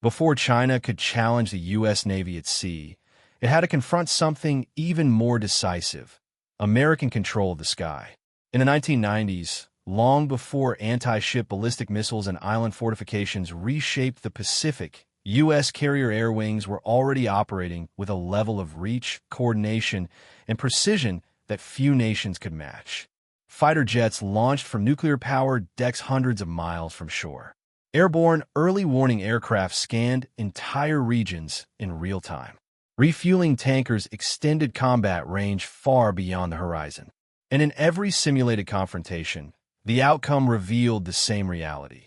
Before China could challenge the U.S. Navy at sea, it had to confront something even more decisive: American control of the sky. In the 1990s, long before anti-ship ballistic missiles and island fortifications reshaped the Pacific, U.S. carrier air wings were already operating with a level of reach, coordination, and precision that few nations could match. Fighter jets launched from nuclear-powered decks hundreds of miles from shore. Airborne early warning aircraft scanned entire regions in real time. Refueling tankers extended combat range far beyond the horizon. And in every simulated confrontation, the outcome revealed the same reality.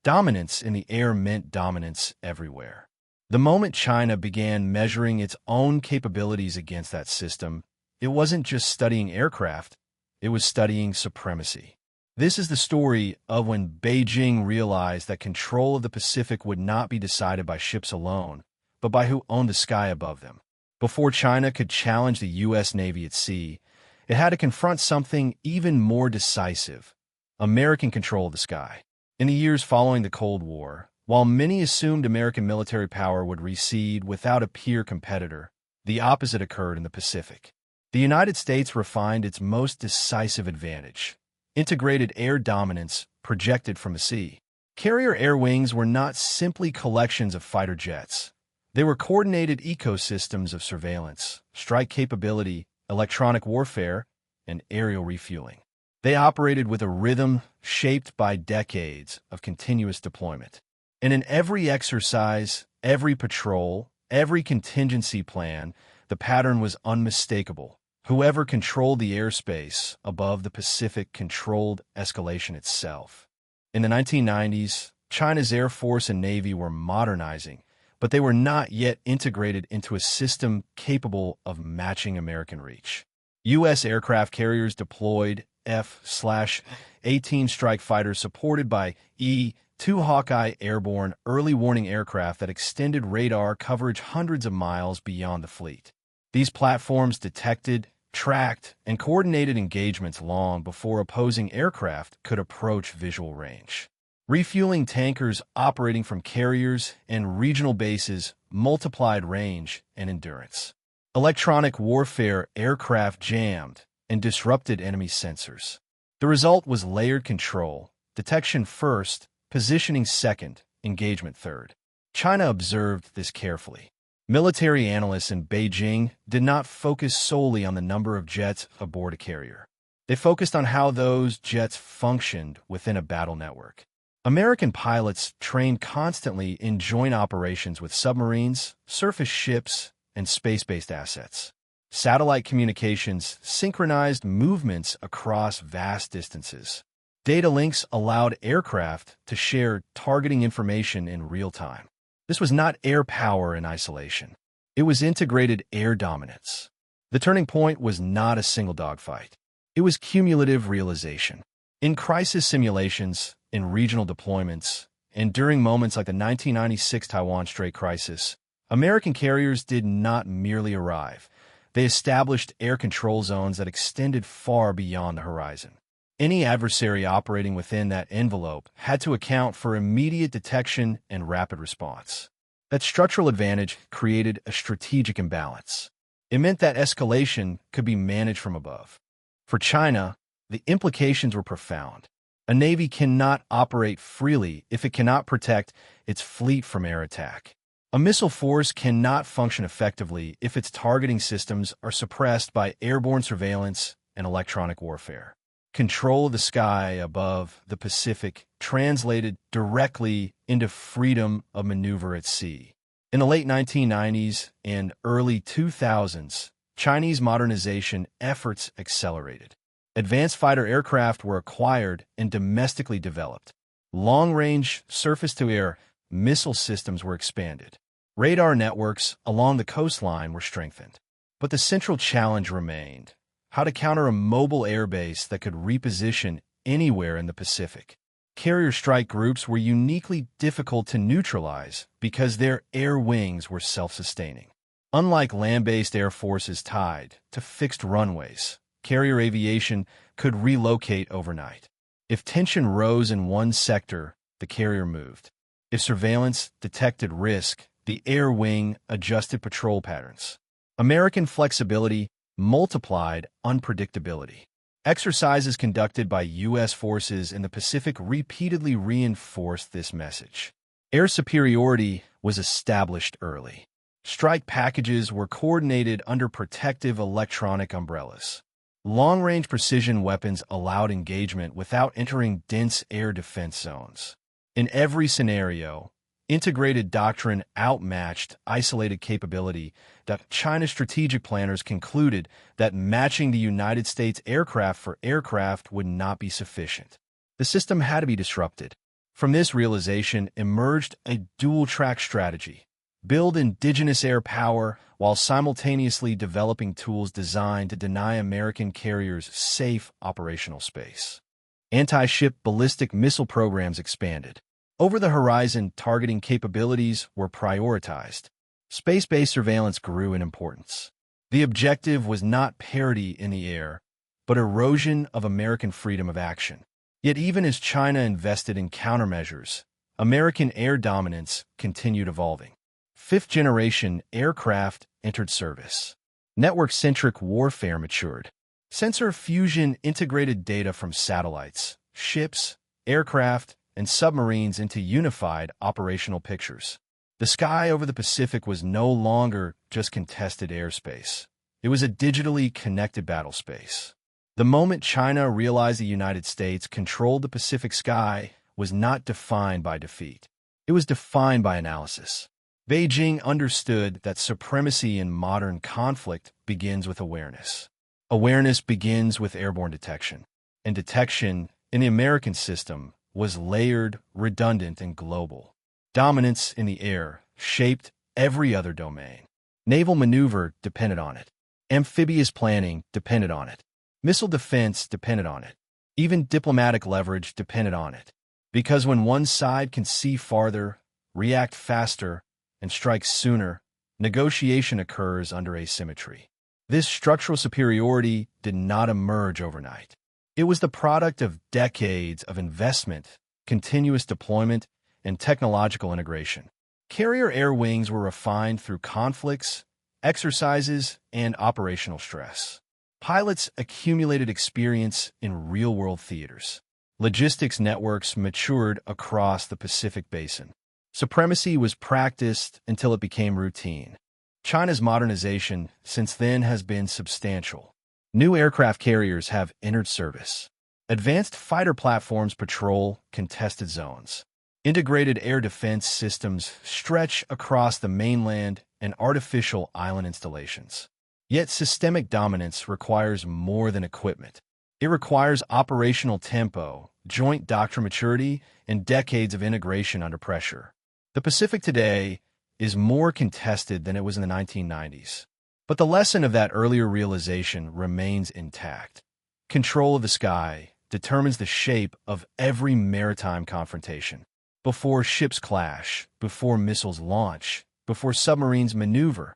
Dominance in the air meant dominance everywhere. The moment China began measuring its own capabilities against that system, it wasn't just studying aircraft, it was studying supremacy. This is the story of when Beijing realized that control of the Pacific would not be decided by ships alone, but by who owned the sky above them. Before China could challenge the U.S. Navy at sea, it had to confront something even more decisive: American control of the sky. In the years following the Cold War, while many assumed American military power would recede without a peer competitor, the opposite occurred in the Pacific. The United States refined its most decisive advantage: integrated air dominance projected from the sea. Carrier air wings were not simply collections of fighter jets. They were coordinated ecosystems of surveillance, strike capability, electronic warfare, and aerial refueling. They operated with a rhythm shaped by decades of continuous deployment. And in every exercise, every patrol, every contingency plan, the pattern was unmistakable. Whoever controlled the airspace above the Pacific controlled escalation itself. In the 1990s, China's Air Force and Navy were modernizing, but they were not yet integrated into a system capable of matching American reach. U.S. aircraft carriers deployed F/A-18 strike fighters supported by E-2 Hawkeye airborne early warning aircraft that extended radar coverage hundreds of miles beyond the fleet. These platforms detected, tracked, and coordinated engagements long before opposing aircraft could approach visual range. Refueling tankers operating from carriers and regional bases multiplied range and endurance. Electronic warfare aircraft jammed and disrupted enemy sensors. The result was layered control: detection first, positioning second, engagement third. China observed this carefully. Military analysts in Beijing did not focus solely on the number of jets aboard a carrier. They focused on how those jets functioned within a battle network. American pilots trained constantly in joint operations with submarines, surface ships, and space-based assets. Satellite communications synchronized movements across vast distances. Data links allowed aircraft to share targeting information in real time. This was not air power in isolation. It was integrated air dominance. The turning point was not a single dogfight. It was cumulative realization. In crisis simulations, in regional deployments, and during moments like the 1996 Taiwan Strait crisis, American carriers did not merely arrive. They established air control zones that extended far beyond the horizon. Any adversary operating within that envelope had to account for immediate detection and rapid response. That structural advantage created a strategic imbalance. It meant that escalation could be managed from above. For China, the implications were profound. A navy cannot operate freely if it cannot protect its fleet from air attack. A missile force cannot function effectively if its targeting systems are suppressed by airborne surveillance and electronic warfare. Control of the sky above the Pacific translated directly into freedom of maneuver at sea. In the late 1990s and early 2000s, Chinese modernization efforts accelerated. Advanced fighter aircraft were acquired and domestically developed. Long-range surface-to-air missile systems were expanded. Radar networks along the coastline were strengthened. But the central challenge remained: how to counter a mobile airbase that could reposition anywhere in the Pacific. Carrier strike groups were uniquely difficult to neutralize because their air wings were self-sustaining. Unlike land-based air forces tied to fixed runways, carrier aviation could relocate overnight. If tension rose in one sector, the carrier moved. If surveillance detected risk, the air wing adjusted patrol patterns. American flexibility multiplied unpredictability. Exercises conducted by U.S. forces in the Pacific repeatedly reinforced this message. Air superiority was established early. Strike packages were coordinated under protective electronic umbrellas. Long-range precision weapons allowed engagement without entering dense air defense zones. In every scenario, integrated doctrine outmatched isolated capability. China's strategic planners concluded that matching the United States aircraft for aircraft would not be sufficient. The system had to be disrupted. From this realization emerged a dual-track strategy. Build indigenous air power while simultaneously developing tools designed to deny American carriers safe operational space. Anti-ship ballistic missile programs expanded. Over-the-horizon targeting capabilities were prioritized. Space-based surveillance grew in importance. The objective was not parity in the air, but erosion of American freedom of action. Yet even as China invested in countermeasures, American air dominance continued evolving. Fifth-generation aircraft entered service. Network-centric warfare matured. Sensor fusion integrated data from satellites, ships, aircraft, and submarines into unified operational pictures. The sky over the Pacific was no longer just contested airspace. It was a digitally connected battlespace. The moment China realized the United States controlled the Pacific sky was not defined by defeat. It was defined by analysis. Beijing understood that supremacy in modern conflict begins with awareness. Awareness begins with airborne detection. And detection, in the American system, was layered, redundant, and global. Dominance in the air shaped every other domain. Naval maneuver depended on it. Amphibious planning depended on it. Missile defense depended on it. Even diplomatic leverage depended on it. Because when one side can see farther, react faster, and strike sooner, negotiation occurs under asymmetry. This structural superiority did not emerge overnight. It was the product of decades of investment, continuous deployment, and technological integration. Carrier air wings were refined through conflicts, exercises, and operational stress. Pilots accumulated experience in real-world theaters. Logistics networks matured across the Pacific Basin. Supremacy was practiced until it became routine. China's modernization since then has been substantial. New aircraft carriers have entered service. Advanced fighter platforms patrol contested zones. Integrated air defense systems stretch across the mainland and artificial island installations. Yet systemic dominance requires more than equipment. It requires operational tempo, joint doctrine maturity, and decades of integration under pressure. The Pacific today is more contested than it was in the 1990s. But the lesson of that earlier realization remains intact. Control of the sky determines the shape of every maritime confrontation. Before ships clash, before missiles launch, before submarines maneuver,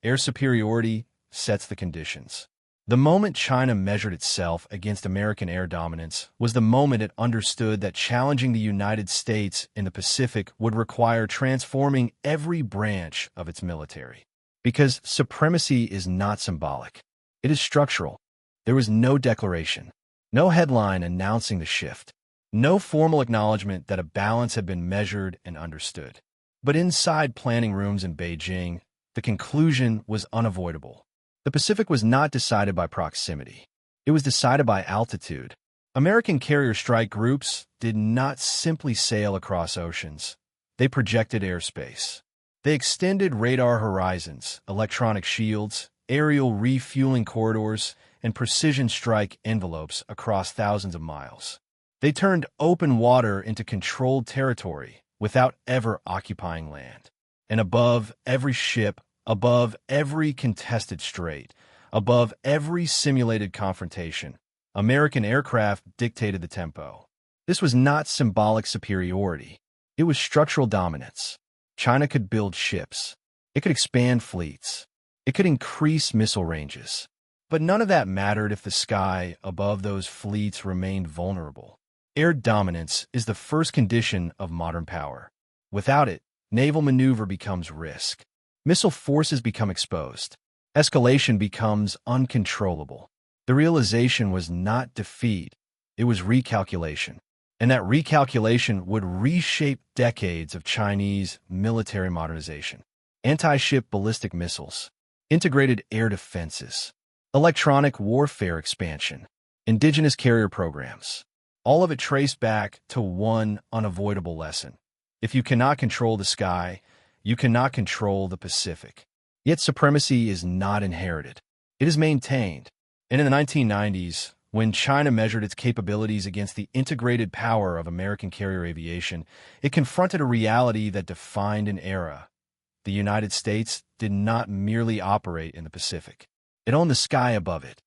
air superiority sets the conditions. The moment China measured itself against American air dominance was the moment it understood that challenging the United States in the Pacific would require transforming every branch of its military. Because supremacy is not symbolic. It is structural. There was no declaration, no headline announcing the shift, no formal acknowledgement that a balance had been measured and understood. But inside planning rooms in Beijing, the conclusion was unavoidable. The Pacific was not decided by proximity. It was decided by altitude. American carrier strike groups did not simply sail across oceans. They projected airspace. They extended radar horizons, electronic shields, aerial refueling corridors, and precision strike envelopes across thousands of miles. They turned open water into controlled territory without ever occupying land. And above every ship, above every contested strait, above every simulated confrontation, American aircraft dictated the tempo. This was not symbolic superiority. It was structural dominance. China could build ships. It could expand fleets. It could increase missile ranges. But none of that mattered if the sky above those fleets remained vulnerable. Air dominance is the first condition of modern power. Without it, naval maneuver becomes risk. Missile forces become exposed. Escalation becomes uncontrollable. The realization was not defeat, it was recalculation. And that recalculation would reshape decades of Chinese military modernization. Anti-ship ballistic missiles, integrated air defenses, electronic warfare expansion, indigenous carrier programs. All of it traced back to one unavoidable lesson. If you cannot control the sky, you cannot control the Pacific. Yet supremacy is not inherited. It is maintained. And in the 1990s, when China measured its capabilities against the integrated power of American carrier aviation, it confronted a reality that defined an era. The United States did not merely operate in the Pacific. It owned the sky above it.